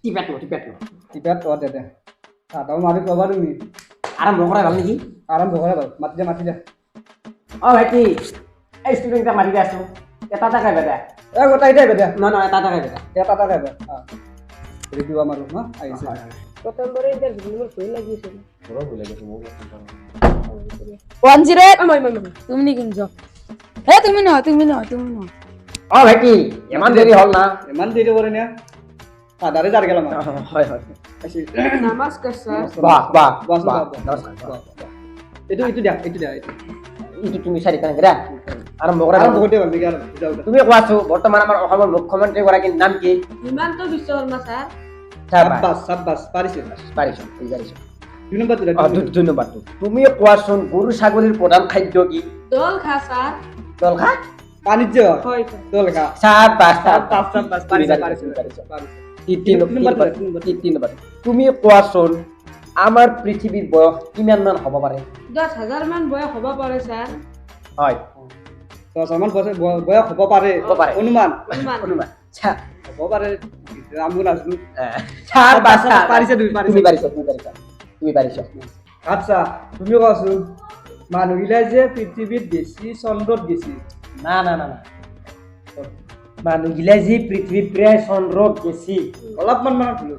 টিপেট টিপেট অ দে চাহটাও মাৰি খোৱাবা তুমি আৰম্ভ কৰাই ভাল নেকি আৰম্ভ কৰা বাৰু মাতি দে অ ভাইটি এই ষ্টুডেণ্ট মাতি দি আছো এটা খাই বেটা গোটাই দে বেদা নহয় এটা খাই বেটা এটা খাইবা ৰেডি হোৱা মাৰো আহিছে প্ৰথমবাৰে এতিয়া মোৰ ভয় লাগিছে মোৰো ভুল লাগিছে মোক 108 তুমি নি কিনছ হে তুমি নহয় অ ভাইটি ইমান দেৰি হ'ল না ইমান দেৰি কৰে নে আধাৰে যাৰ গেলাম হয় নমস্কাৰ স্যাৰ বাহ এইটো দিয়া ইটো তুমি চাৰি কেনেকে দা আৰম্ভ কৰা আৰম্ভ কৰোঁতে ভাল নেকি আৰু তুমি কোৱাছো বৰ্তমান আমাৰ অসমৰ মুখ্যমন্ত্ৰী গৰাকীৰ নাম কি হিমন্ত বিশ্ব শৰ্মা স্যাৰ সাব্বাস পাৰিছে পাৰিছো দুই নম্বৰটো ধন্যবাদ তুমি কোৱাচোন গৰু ছাগলীৰ প্ৰধান খাদ্য কি দল খা স্যাৰ দল খা বাণিজ্য হয় দল খা সাব্বাস তুমি কোৱাচোন আমাৰ পৃথিৱীৰ বয়স কিমান মান হ'ব পাৰে 10,000 মান বয়স হ'ব পাৰে স্যাৰ হয় 10,000 বছৰ বয়স হ'ব পাৰে অনুমান হ'ব পাৰে আমি নাজানো তুমি পাৰিছা আচ্ছা তুমি কোৱাচোন মানুহগিলাই যে পৃথিৱীত বেছি চন্দ্ৰত গেছি না মানুহগিলাই যি পৃথিৱীত প্ৰায় চন্দ্ৰত গেছি অলপমান মানে ভুল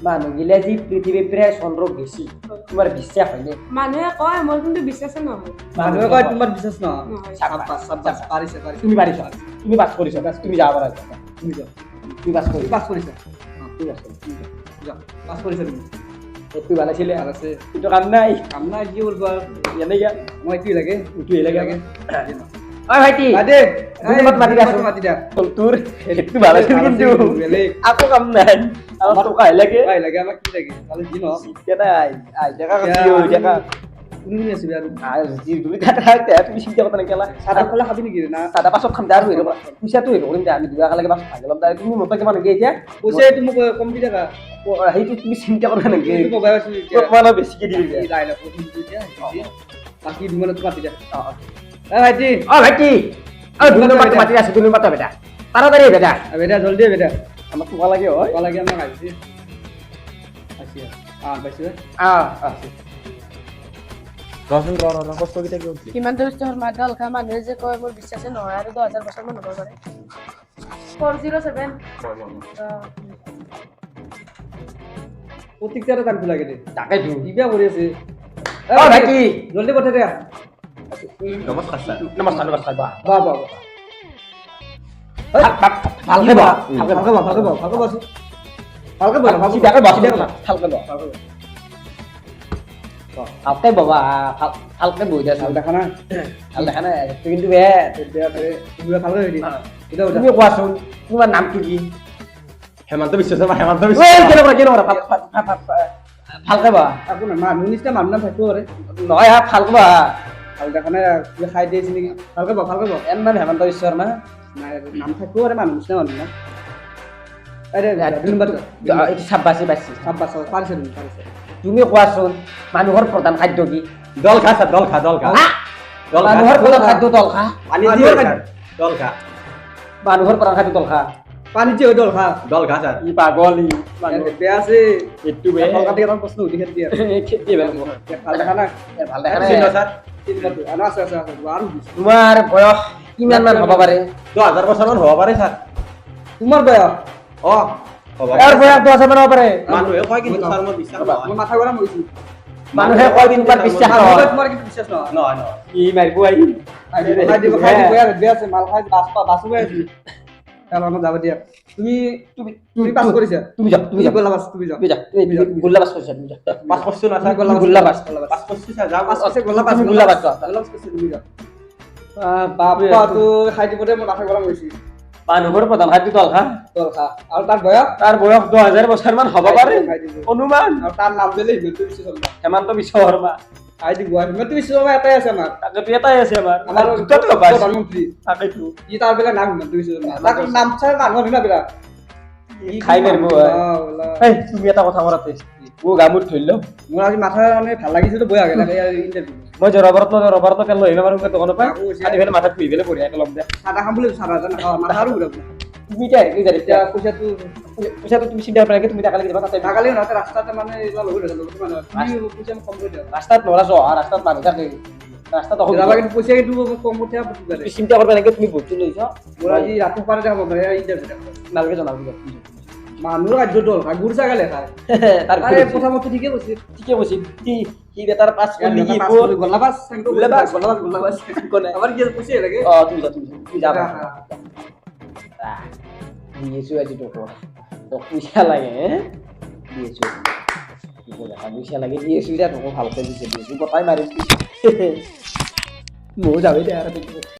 মানুহগিলাই যি পৃথিৱীত প্ৰায় চন্দ্ৰত গেছি তোমাৰ বিশ্বাস হয়নে মানুহে কয় মোৰ কিন্তু বিশ্বাসে নহয় মানুহে কয় তোমাৰ বিশ্বাস নহয় নহয়। সাব্বাস পাৰিছে তুমি পাৰিছা তুমি পাছ কৰিছা তুমি যাব পাৰা তুমি যাও তুমি পাছ কৰিছা পাছ কৰিছা তুমি পাছ কৰিছা যাও পাছ কৰিছা তুমি এইটো ভাল আছিলে ভাল আছে কিন্তু কাম নাই কাম নাই কি কৰিব আৰু এনেকে মই এইটোৱে লাগে উঠি লাগে ঐ ভাইটি দে মাতি দিয়া তোৰ সেইটো ভাল আছিল কিন্তু আকৌ কাম নাই আৰু টকা লাগে আমাক কি লাগে তাহলে যি নহওক কেনে আই দেখা দেখা কোন আছে আৰু যি দুই কাটা তুমি চিন্তা কথা নেকেলা চাদা খোলা খাবি নেকি না চাদা পাছত খাম আৰু হেৰি পইচাটো হেৰি কৰিম আমি দুটা একেলগে পাছত ভাগি ল'ম তুমি মত কিমান নেকি এতিয়া পইচা এইটো মোক কম দি থাকা সেইটো তুমি চিন্তা কৰা নেকি এইটো কবাই আছো এতিয়া মানে বেছিকে দিবি বাকি দুমানত মাতি দে ভাইটি ভাইটি দুই নম্বৰটো মাতি আছে দুই নম্বৰটো বেটা তাড়াতাড়ি বেটা বেটা জলদি বেটা আমাক কোৱা লাগে হয় কোৱা লাগে আমাক আহিছে আছে পাইছে কষ্টকেইটা কি হৈছে হিমন্ত বিশ্ব শৰ্মা দল খা মানুহে যে কয় মোৰ বিশ্বাসে নহয় আৰু 10,000 বছৰ মান হ'ব পাৰে 407 প্ৰত্যেকটাৰে টাইমটো লাগে দে তাকেইতো কিবা কৰি আছে ভাইটি জলদি পঠাই দে নমস্কাৰ বাহ ভালকে বহ ভালকে ববা ভালকে বহি দিয়া ভাল দেখা নাই ভাল দেখা নাই কিন্তু বেয়া ভালকে হৈ তুমি কোৱাচোন তোমাৰ নামটো কি হেমন্ত বিশ্ব শৰ্মা ভালকে বহা একো নাই মানুহ নিচিনা মানুহ নাম থাকিব পাৰে নহয় ভালকে বহা ভাল দেখা নাই খাই দিয়েছি নেকি ভালকে বহ এন নাম হেমন্ত বিশ্ব শৰ্মা নাই নাম থাকিব পাৰে মানুহ নিচিনা মানুহ না চাব্বাছি পাইছি পাৰিছে তুমি কোৱাচোন মানুহৰ প্ৰধান খাদ্য কি দল খা মানুহৰ প্ৰধান খাদ্য তল খা দল খা মানুহৰ প্ৰধান খাদ্য তল খা পানী যে দল খা দল খা স্যার ই পাগল ই বেয়া আছে একটু বেয়া কাটি এটা প্ৰশ্ন সুধি খেতি খেতি ভাল দেখা নাই ভাল দেখা নাই স্যার আছে আৰু তোমাৰ বয়স কিমান মান হ'ব পাৰে 2000 বছৰ মান হ'ব পাৰে স্যার তোমাৰ বয়স অ হ'ব ইয়াৰ বয়স 2000 মান হ'ব পাৰে মানুহে কয় কিন্তু স্যার মই বিশ্বাস মই নহয় মাথা গৰম হৈছো মানুহে কয় কিন্তু তাৰ বিশ্বাস নহয় তোমাৰ কিন্তু বিশ্বাস নহয় নহয় ই মাৰিব খাই দিব বেয়া আছে মাল খাই বাছু গৈ আছে আমাৰ যাব দিয়া তুমি পাছ কৰিছা তুমি যাও তুমি গলা বাছ তুমি যাও গুল্লা বাস কৰিছা তুমি যাও পাঁচ বছৰ না স্যার গুল্লা বাস পাঁচ বছৰ স্যার যাও পাছ আছে গলা বাছ তুমি গুল্লা বাস তুমি যাও বাপা তো খাই দিব দে মোৰ মাথা গৰম হৈছে মানুহৰ প্ৰধান খাদ্য তল খা তল খা আৰু তাৰ বয়স তাৰ বয়স 2000 বছৰ মান হ'ব পাৰে খাই দিব অনুমান আৰু তাৰ নাম দিলে হিমন্ত বিশ্ব শৰ্মা হেমন্ত বিশ্ব শৰ্মা খাই দিব হিমন্ত বিশ্ব শৰ্মা এটাই আছে আমাৰ তাকেতো এটাই আছে আমাৰ আমাৰ দুটাতো হ'ব আছে প্ৰধানমন্ত্ৰী তাকেতো ই তাৰ বেলা নাম হিমন্ত বিশ্ব শৰ্মা তাক নাম চাই মানুহ দিনা বেলা খাই মাৰিব এই তুমি এটা কথা কৰাতে ও গামুত ধৰিল মোৰ আজি মাথা মানে ভাল লাগিছিল বৈ আগে লাগে ইন্টাৰভিউ মই ৰবাৰত তেল লৈ আহিম আৰু দোকানৰ পৰা আনি ফেলে মাথাত খুলি ফেলে বঢ়িয়াকে ল'ম দে চাদা খাম বুলি চাদা নাখাওঁ মাথা আৰু ঘূৰাব তুমি এতিয়া কি জানি এতিয়া পইচাটো পইচাটো তুমি চিন্তা কৰা তুমি টাকা লাগি যাবা তাতে নাগালেও নহয় ৰাস্তাতে মানে এইবিলাক লগত আছে লগত মানে তুমি পইচা মোক কম কৰি দিয়া ৰাস্তাত নৰা চ ৰাস্তাত মানুহ থাকে ৰাস্তাত যাবা কিন্তু পইচা কিন্তু মোক কম কৰি দিয়া তুমি চিন্তা কৰবা লাগে তুমি ভোটটো লৈছ মোৰ আজি ৰাতিপুৱাতে দেখাব পাৰে ইণ্টাৰভিউ নালগে জনাব মানুহ ৰাজ্য দল গুৰ জাগালে খায় তাৰ আৰে প্ৰথমতে ঠিকে কৈছে ঠিকে কৈছে সি বেটাৰ পাছ কৰি কি গল্লাবাজ গল্লাবাজ কোনে আমাৰ কি পইচা লাগে তুমি যাবা দিয়েছো আজি তোক পইচা লাগে দিয়েছো পইচা লাগে দিয়েছো এতিয়া তোক ভালকে দিছে দিয়েছো কথাই মাৰিম ময়ো যাবি দে আৰু